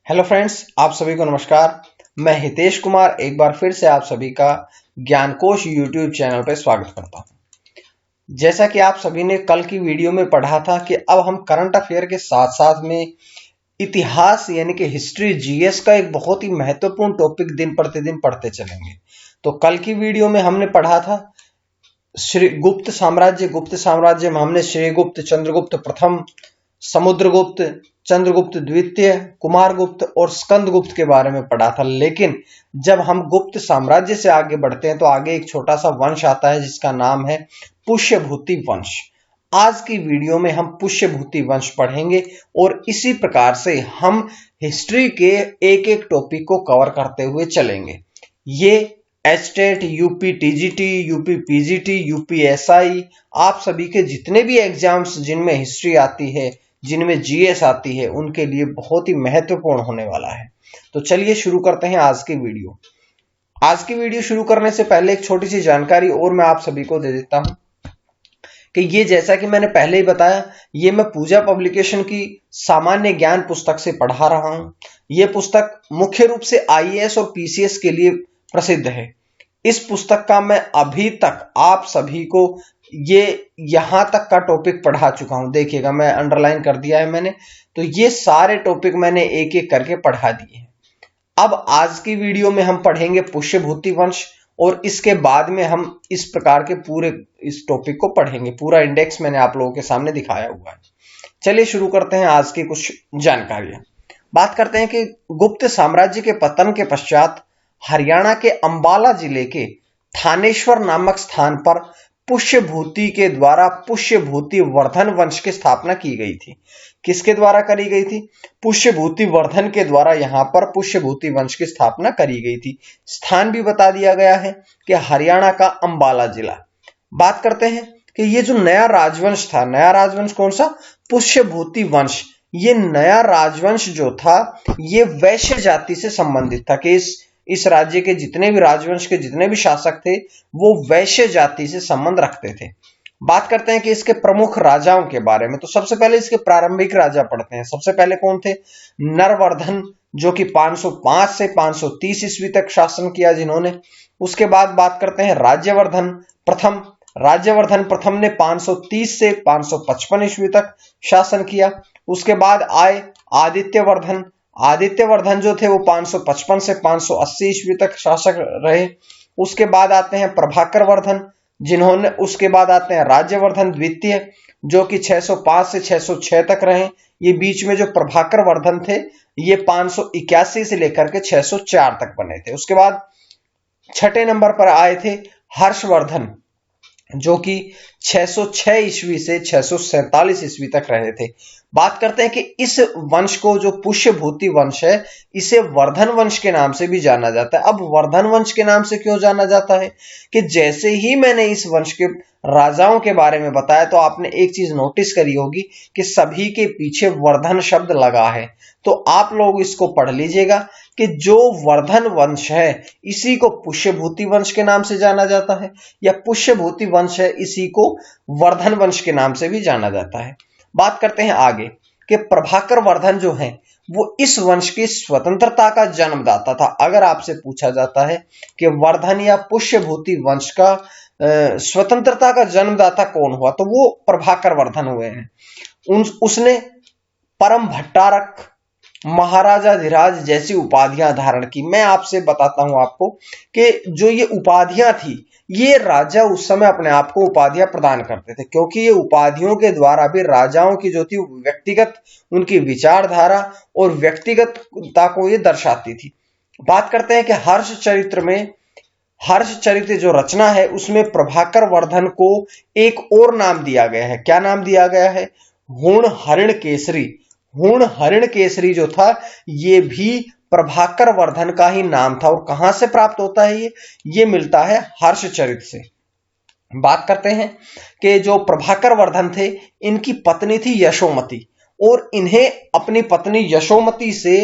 Hello friends, आप सभी को नमस्कार। मैं हितेश कुमार एक बार फिर से आप सभी का ज्ञानकोश यूट्यूब चैनल पर स्वागत करता हूं। जैसा कि आप सभी ने कल की वीडियो में पढ़ा था कि अब हम करंट अफेयर के साथ साथ में इतिहास यानी कि हिस्ट्री जीएस का एक बहुत ही महत्वपूर्ण टॉपिक दिन प्रतिदिन पढ़ते चलेंगे। तो कल की वीडियो में हमने पढ़ा था श्री गुप्त साम्राज्य में हमने श्रीगुप्त, चंद्रगुप्त प्रथम, समुद्रगुप्त, चंद्रगुप्त द्वितीय, कुमारगुप्त और स्कंदगुप्त के बारे में पढ़ा था। लेकिन जब हम गुप्त साम्राज्य से आगे बढ़ते हैं तो आगे एक छोटा सा वंश आता है जिसका नाम है पुष्यभूति वंश। आज की वीडियो में हम पुष्यभूति वंश पढ़ेंगे और इसी प्रकार से हम हिस्ट्री के एक एक टॉपिक को कवर करते हुए चलेंगे। ये HTET, UP TGT, UP PGT, UPSI, आप सभी के जितने भी एग्जाम्स जिनमें हिस्ट्री आती है, जिनमें जीएस आती है, उनके लिए बहुत ही महत्वपूर्ण होने वाला है। तो चलिए शुरू करते हैं आज की वीडियो। आज की वीडियो शुरू करने से पहले एक छोटी सी जानकारी और मैं आप सभी को दे देता हूं कि ये, जैसा कि मैंने पहले ही बताया, ये मैं पूजा पब्लिकेशन की सामान्य ज्ञान पुस्तक से पढ़ा रहा हूं। यह पुस्तक मुख्य रूप से आईएएस और पीसीएस के लिए प्रसिद्ध है। इस पुस्तक का मैं अभी तक आप सभी को ये यहां तक का टॉपिक पढ़ा चुका हूं। देखिएगा, मैं अंडरलाइन कर दिया है मैंने, तो ये सारे टॉपिक मैंने एक एक करके पढ़ा दिए हैं। अब आज की वीडियो में हम पढ़ेंगे पुष्यभूति वंश और इसके बाद में हम इस प्रकार के पूरे इस टॉपिक को पढ़ेंगे। पूरा इंडेक्स मैंने आप लोगों के सामने दिखाया हुआ है। चलिए शुरू करते हैं आज की कुछ जानकारियां। बात करते हैं कि गुप्त साम्राज्य के पतन के पश्चात हरियाणा के अंबाला जिले के थानेश्वर नामक स्थान पर पुष्यभूति के द्वारा पुष्यभूति वर्धन वंश की स्थापना की गई थी। किसके द्वारा करी गई थी? पुष्यभूति वर्धन के द्वारा यहां पर पुष्यभूति वंश की स्थापना करी गई थी। स्थान भी बता दिया गया है कि हरियाणा का अंबाला जिला। बात करते हैं कि ये जो नया राजवंश था, नया राजवंश कौन सा? पुष्यभूति वंश। ये नया राजवंश जो था ये वैश्य जाति से संबंधित था कि इस राज्य के जितने भी राजवंश के जितने भी शासक थे वो वैश्य जाति से संबंध रखते थे। बात करते हैं कि इसके प्रमुख राजाओं के बारे में। तो सबसे पहले इसके प्रारंभिक राजा पढ़ते हैं। सबसे पहले कौन थे? नरवर्धन, जो कि 505 से 530 ईस्वी तक शासन किया जिन्होंने। उसके बाद बात करते हैं राज्यवर्धन प्रथम। राज्यवर्धन प्रथम ने 530 से 555 ईस्वी तक शासन किया। उसके बाद आए आदित्यवर्धन। आदित्यवर्धन जो थे वो 555 से 580 ईस्वी तक शासक रहे। उसके बाद आते हैं प्रभाकर वर्धन, जिन्होंने, उसके बाद आते हैं राज्यवर्धन द्वितीय, जो कि 605 से 606 तक रहे। ये बीच में जो प्रभाकर वर्धन थे ये 581 से लेकर के 604 तक बने थे। उसके बाद छठे नंबर पर आए थे हर्षवर्धन, जो कि 606 ईस्वी से 647 ईस्वी तक रहे थे। बात करते हैं कि इस वंश को, जो पुष्यभूति वंश है, इसे वर्धन वंश के नाम से भी जाना जाता है। अब वर्धन वंश के नाम से क्यों जाना जाता है? कि जैसे ही मैंने इस वंश के राजाओं के बारे में बताया तो आपने एक चीज नोटिस करी होगी कि सभी के पीछे वर्धन शब्द लगा है। तो आप लोग इसको पढ़ लीजिएगा कि जो वर्धन वंश है इसी को पुष्यभूति वंश के नाम से जाना जाता है, या पुष्यभूति वंश है इसी को वर्धन वंश के नाम से भी जाना जाता है। बात करते हैं आगे कि प्रभाकर वर्धन जो है वो इस वंश की स्वतंत्रता का जन्मदाता था। अगर आपसे पूछा जाता है कि वर्धन या पुष्यभूति वंश का स्वतंत्रता का जन्मदाता कौन हुआ, तो वो प्रभाकर वर्धन हुए हैं। उसने परम भट्टारक, महाराजाधिराज जैसी उपाधियां धारण की। मैं आपसे बताता हूं आपको कि जो ये उपाधियां थी, ये राजा उस समय अपने आप को उपाधियां प्रदान करते थे, क्योंकि ये उपाधियों के द्वारा भी राजाओं की जो थी व्यक्तिगत, उनकी विचारधारा और व्यक्तिगतता को ये दर्शाती थी। बात करते हैं कि हर्षचरित्र जो रचना है उसमें प्रभाकर वर्धन को एक और नाम दिया गया है। क्या नाम दिया गया है? हूण हरिण केसरी। हूण हरिण केसरी जो था ये भी प्रभाकर वर्धन का ही नाम था। और कहां से प्राप्त होता है ये मिलता है हर्षचरित से। बात करते हैं कि जो प्रभाकर वर्धन थे इनकी पत्नी थी यशोमती, और इन्हें अपनी पत्नी यशोमती से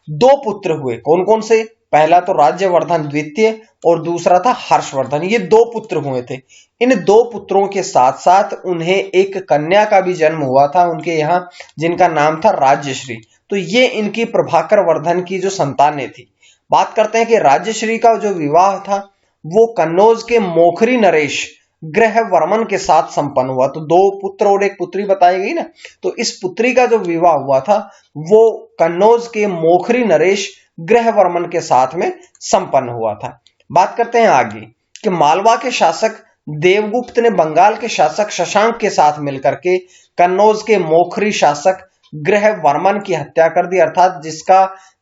दो पुत्र हुए। कौन कौन से? पहला तो राज्यवर्धन द्वितीय और दूसरा था हर्षवर्धन। ये दो पुत्र हुए थे। इन दो पुत्रों के साथ साथ उन्हें एक कन्या का भी जन्म हुआ था उनके यहाँ, जिनका नाम था राज्यश्री। तो ये इनकी प्रभाकर वर्धन की जो संतानें थी। बात करते हैं कि राज्यश्री का जो विवाह था वो कन्नौज के मोखरी नरेश ग्रह वर्मन के साथ संपन्न हुआ। तो 2 पुत्र और 1 पुत्री बताई गई ना, तो इस पुत्री का जो विवाह हुआ था वो कन्नौज के मोखरी नरेश ग्रह वर्मन के साथ में संपन्न हुआ था। बात करते हैं आगे कि मालवा के शासक देवगुप्त ने बंगाल के शासक शशांक के साथ मिलकर के कन्नौज के मोखरी शासक ग्रह वर्मन की हत्या कर दी, अर्थात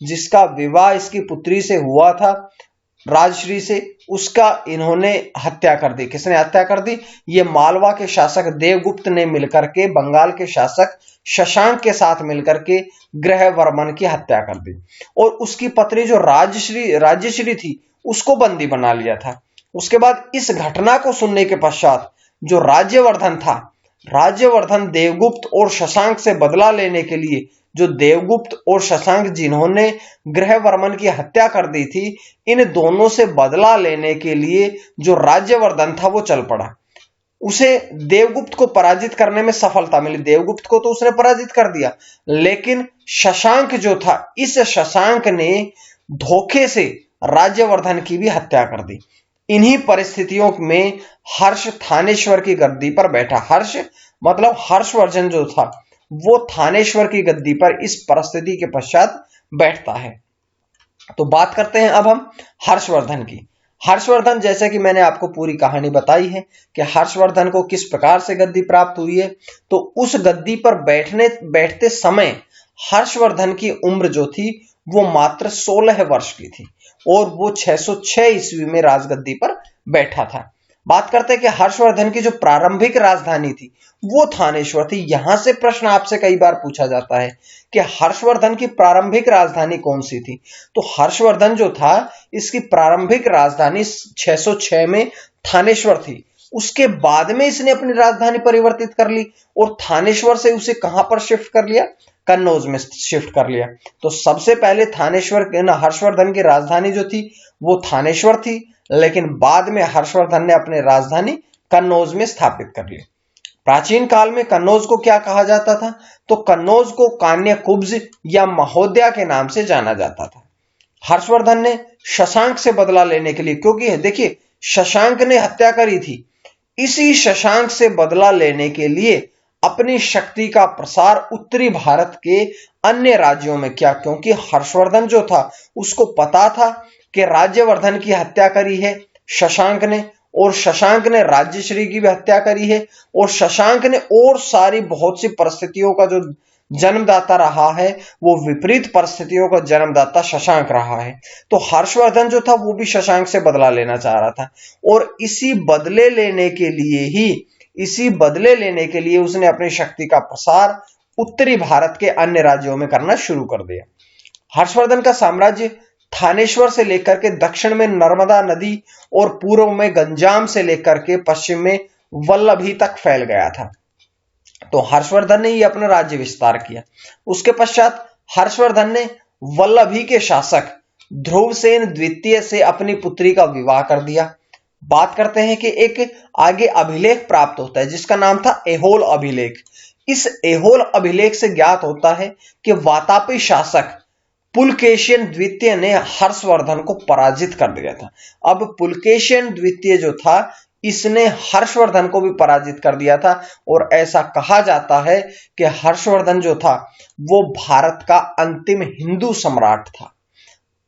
जिसका विवाह इसकी पुत्री से हुआ था राजश्री से, उसका इन्होंने हत्या कर दी। किसने हत्या कर दी? ये मालवा के शासक देवगुप्त ने मिलकर के बंगाल के शासक शशांक के साथ मिलकर के ग्रह वर्मन की हत्या कर दी और उसकी पत्नी जो राज्यश्री थी उसको बंदी बना लिया था। उसके बाद इस घटना को सुनने के पश्चात जो राज्यवर्धन देवगुप्त और शशांक से बदला लेने के लिए, जो देवगुप्त और शशांक जिन्होंने ग्रह वर्मन की हत्या कर दी थी, इन दोनों से बदला लेने के लिए जो राज्यवर्धन था वो चल पड़ा। उसे देवगुप्त को पराजित करने में सफलता मिली। देवगुप्त को तो उसने पराजित कर दिया, लेकिन शशांक जो था, इस शशांक ने धोखे से राज्यवर्धन की भी हत्या कर दी। इन्हीं परिस्थितियों में हर्ष थानेश्वर की गद्दी पर बैठा। हर्ष मतलब हर्षवर्धन जो था वो थानेश्वर की गद्दी पर इस परिस्थिति के पश्चात बैठता है। तो बात करते हैं अब हम हर्षवर्धन की। हर्षवर्धन, जैसे कि मैंने आपको पूरी कहानी बताई है कि हर्षवर्धन को किस प्रकार से गद्दी प्राप्त हुई है, तो उस गद्दी पर बैठते समय हर्षवर्धन की उम्र जो थी वो मात्र 16 वर्ष की थी और वो 606 ईस्वी में राजगद्दी पर बैठा था। बात करते हैं कि हर्षवर्धन की जो प्रारंभिक राजधानी थी वो थानेश्वर थी। यहां से प्रश्न आपसे कई बार पूछा जाता है कि हर्षवर्धन की प्रारंभिक राजधानी कौन सी थी। तो हर्षवर्धन जो था इसकी प्रारंभिक राजधानी 606 में थानेश्वर थी। उसके बाद में इसने अपनी राजधानी परिवर्तित कर ली और थानेश्वर से उसे कहां पर शिफ्ट कर लिया? कन्नौज में शिफ्ट कर लिया। तो सबसे पहले हर्षवर्धन की राजधानी जो थी वो थानेश्वर थी, लेकिन बाद में हर्षवर्धन ने अपनी राजधानी कन्नौज में स्थापित कर ली। प्राचीन काल में कन्नौज को क्या कहा जाता था? तो कन्नौज को कान्यकुब्ज या महोदया के नाम से जाना जाता था। हर्षवर्धन ने शशांक से बदला लेने के लिए, क्योंकि देखिए शशांक ने हत्या करी थी, इसी शशांक से बदला लेने के लिए अपनी शक्ति का प्रसार उत्तरी भारत के अन्य राज्यों में किया, क्योंकि हर्षवर्धन जो था उसको पता था कि राज्यवर्धन की हत्या करी है शशांक ने, और शशांक ने राज्यश्री की भी हत्या करी है, और शशांक ने और सारी बहुत सी परिस्थितियों का जो जन्मदाता रहा है वो विपरीत परिस्थितियों का जन्मदाता शशांक रहा है। तो हर्षवर्धन जो था वो भी शशांक से बदला लेना चाह रहा था और इसी बदले लेने के लिए उसने अपनी शक्ति का प्रसार उत्तरी भारत के अन्य राज्यों में करना शुरू कर दिया। हर्षवर्धन का साम्राज्य थानेश्वर से लेकर के दक्षिण में नर्मदा नदी और पूर्व में गंजाम से लेकर के पश्चिम में वल्लभी तक फैल गया था। तो हर्षवर्धन ने ये अपना राज्य विस्तार किया। उसके पश्चात हर्षवर्धन ने वल्लभी के शासक ध्रुवसेन द्वितीय से अपनी पुत्री का विवाह कर दिया। बात करते हैं कि एक आगे अभिलेख प्राप्त होता है जिसका नाम था ऐहोल अभिलेख। इस ऐहोल अभिलेख से ज्ञात होता है कि वातापी शासक पुलकेशिन द्वितीय ने हर्षवर्धन को पराजित कर दिया था। अब पुलकेशिन द्वितीय जो था इसने हर्षवर्धन को भी पराजित कर दिया था और ऐसा कहा जाता है कि हर्षवर्धन जो था वो भारत का अंतिम हिंदू सम्राट था।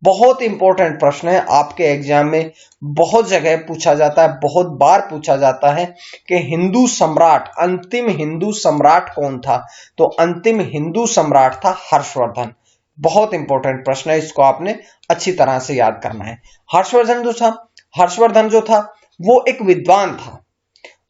बहुत इंपॉर्टेंट प्रश्न है, आपके एग्जाम में बहुत जगह पूछा जाता है, बहुत बार पूछा जाता है कि हिंदू सम्राट, अंतिम हिंदू सम्राट कौन था? तो अंतिम हिंदू सम्राट था हर्षवर्धन। बहुत इंपॉर्टेंट प्रश्न है, इसको आपने अच्छी तरह से याद करना है। हर्षवर्धन जो था वो एक विद्वान था।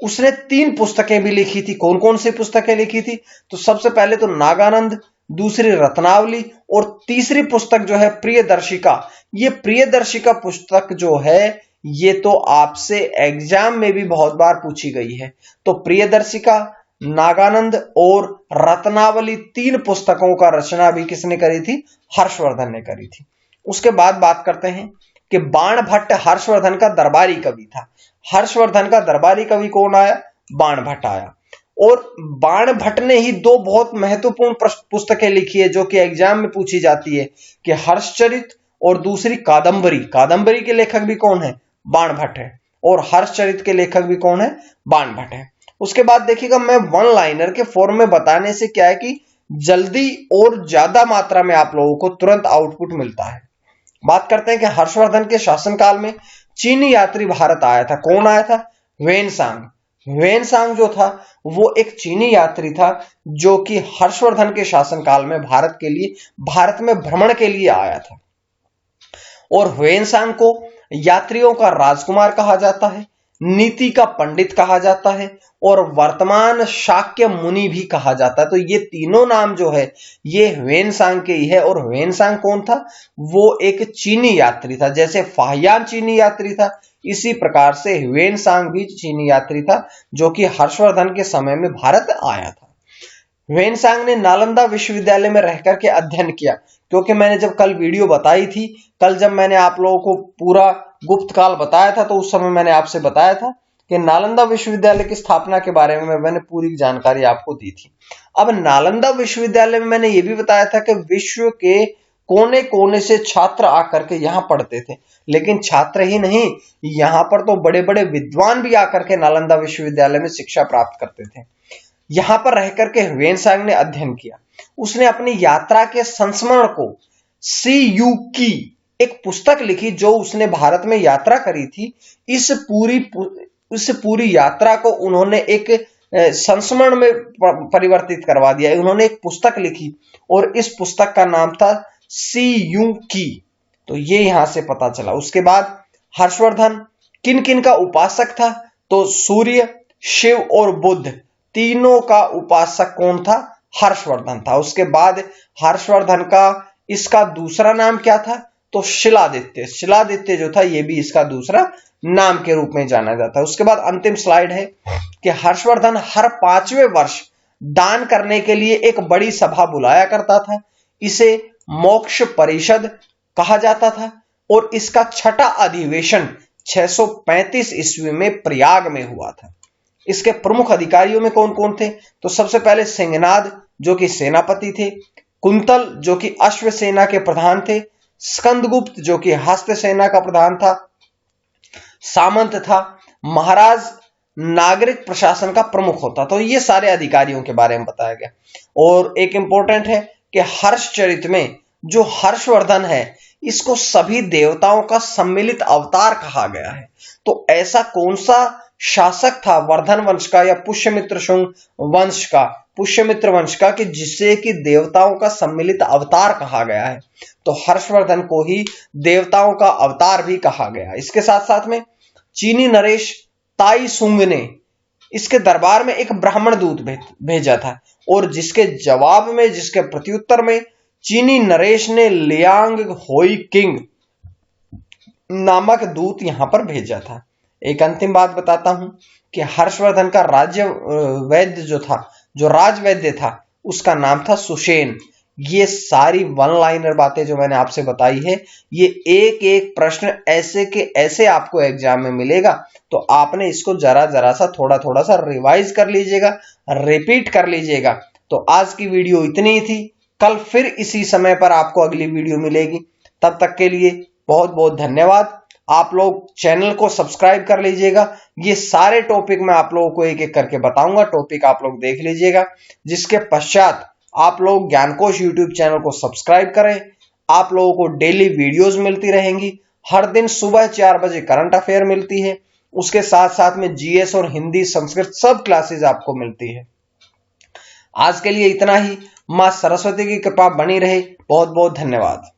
उसने 3 पुस्तकें भी लिखी थी। कौन कौन सी पुस्तकें लिखी थी? तो सबसे पहले तो नागानंद, दूसरी रत्नावली और तीसरी पुस्तक जो है प्रियदर्शिका। ये प्रियदर्शिका पुस्तक जो है ये तो आपसे एग्जाम में भी बहुत बार पूछी गई है। तो प्रियदर्शिका, नागानंद और रत्नावली 3 पुस्तकों का रचना भी किसने करी थी? हर्षवर्धन ने करी थी। उसके बाद बात करते हैं कि बाणभट्ट हर्षवर्धन का दरबारी कवि था। हर्षवर्धन का दरबारी कवि कौन आया? बाणभट्ट आया। और बाणभट्ट ने ही दो बहुत महत्वपूर्ण पुस्तकें लिखी है जो कि एग्जाम में पूछी जाती है कि हर्षचरित और दूसरी कादंबरी। कादंबरी के लेखक भी कौन है? बाणभट्ट है। और हर्षचरित के लेखक भी कौन है? बाणभट्ट है। उसके बाद देखिएगा, मैं वन लाइनर के फॉर्म में बताने से क्या है कि जल्दी और ज्यादा मात्रा में आप लोगों को तुरंत आउटपुट मिलता है। बात करते हैं कि हर्षवर्धन के शासनकाल में चीनी यात्री भारत आया था। कौन आया था? वेनसांग। वेनसांग जो था वो एक चीनी यात्री था जो कि हर्षवर्धन के शासनकाल में भारत में भ्रमण के लिए आया था। और वेनसांग को यात्रियों का राजकुमार कहा जाता है, नीति का पंडित कहा जाता है और वर्तमान शाक्य मुनि भी कहा जाता है। तो ये तीनों नाम जो है ये वेनसांग के ही है। और वेनसांग कौन था? वो एक चीनी यात्री था। जैसे फाहियान चीनी यात्री था, इसी प्रकार से वेनसांग भी चीनी यात्री था जो कि हर्षवर्धन के समय में भारत आया था। वेनसांग ने नालंदा विश्वविद्यालय में रह करके अध्ययन किया, क्योंकि मैंने जब कल वीडियो बताई थी, कल जब मैंने आप लोगों को पूरा गुप्त काल बताया था तो उस समय मैंने आपसे बताया था कि नालंदा विश्वविद्यालय की स्थापना के बारे में मैंने पूरी जानकारी आपको दी थी। अब नालंदा विश्वविद्यालय में मैंने ये भी बताया था कि विश्व के कोने कोने से छात्र आकर के यहाँ पढ़ते थे। लेकिन छात्र ही नहीं, यहाँ पर तो बड़े बड़े विद्वान भी आकर के नालंदा विश्वविद्यालय में शिक्षा प्राप्त करते थे। यहां पर रह करके वेनसांग ने अध्ययन किया। उसने अपनी यात्रा के संस्मरण को CU की एक पुस्तक लिखी जो उसने भारत में यात्रा करी थी। इस पूरी यात्रा को उन्होंने एक संस्मरण में परिवर्तित करवा दिया। उन्होंने एक पुस्तक लिखी और इस पुस्तक का नाम था CU की। तो ये यहां से पता चला। उसके बाद हर्षवर्धन किन किन का उपासक था? तो सूर्य, शिव और बुद्ध तीनों का उपासक कौन था? हर्षवर्धन था। उसके बाद हर्षवर्धन का इसका दूसरा नाम क्या था? तो शिलादित्य। शिलादित्य जो था ये भी इसका दूसरा नाम के रूप में जाना जाता है। उसके बाद अंतिम स्लाइड है कि हर्षवर्धन हर 5वें वर्ष दान करने के लिए एक बड़ी सभा बुलाया करता था। इसे मोक्ष परिषद कहा जाता था और इसका छठा अधिवेशन 635 ईस्वी में प्रयाग में हुआ था। इसके प्रमुख अधिकारियों में कौन कौन थे? तो सबसे पहले सिंहनाद जो कि सेनापति थे, कुंतल जो कि अश्व सेना के प्रधान थे, स्कंदगुप्त जो कि हस्त सेना का प्रधान था, सामंत था, महाराज नागरिक प्रशासन का प्रमुख होता। तो ये सारे अधिकारियों के बारे में बताया गया। और एक इंपॉर्टेंट है कि हर्षचरित में जो हर्षवर्धन है इसको सभी देवताओं का सम्मिलित अवतार कहा गया है। तो ऐसा कौन सा शासक था वर्धन वंश का या पुष्यमित्र शुंग वंश का, पुष्यमित्र वंश का, कि जिससे कि देवताओं का सम्मिलित अवतार कहा गया है? तो हर्षवर्धन को ही देवताओं का अवतार भी कहा गया। इसके साथ साथ में चीनी नरेश ताई सुंग ने इसके दरबार में एक ब्राह्मण दूत भेजा था और जिसके प्रत्युत्तर में चीनी नरेश ने लियांग होई किंग नामक दूत यहां पर भेजा था। एक अंतिम बात बताता हूं कि हर्षवर्धन का राज्य वैद्य जो राजवैद्य था उसका नाम था सुषेण। ये सारी वन लाइनर बातें जो मैंने आपसे बताई है ये एक एक प्रश्न ऐसे के ऐसे आपको एग्जाम में मिलेगा। तो आपने इसको जरा सा थोड़ा सा रिवाइज कर लीजिएगा, रिपीट कर लीजिएगा। तो आज की वीडियो इतनी ही थी। कल फिर इसी समय पर आपको अगली वीडियो मिलेगी। तब तक के लिए बहुत बहुत धन्यवाद। आप लोग चैनल को सब्सक्राइब कर लीजिएगा। ये सारे टॉपिक मैं आप लोगों को एक एक करके बताऊंगा, टॉपिक आप लोग देख लीजिएगा। जिसके पश्चात आप लोग ज्ञानकोश यूट्यूब चैनल को सब्सक्राइब करें। आप लोगों को डेली वीडियोस मिलती रहेंगी। हर दिन सुबह 4 बजे करंट अफेयर मिलती है। उसके साथ साथ में GS और हिंदी संस्कृत सब क्लासेस आपको मिलती है। आज के लिए इतना ही। मां सरस्वती की कृपा बनी रहे। बहुत बहुत धन्यवाद।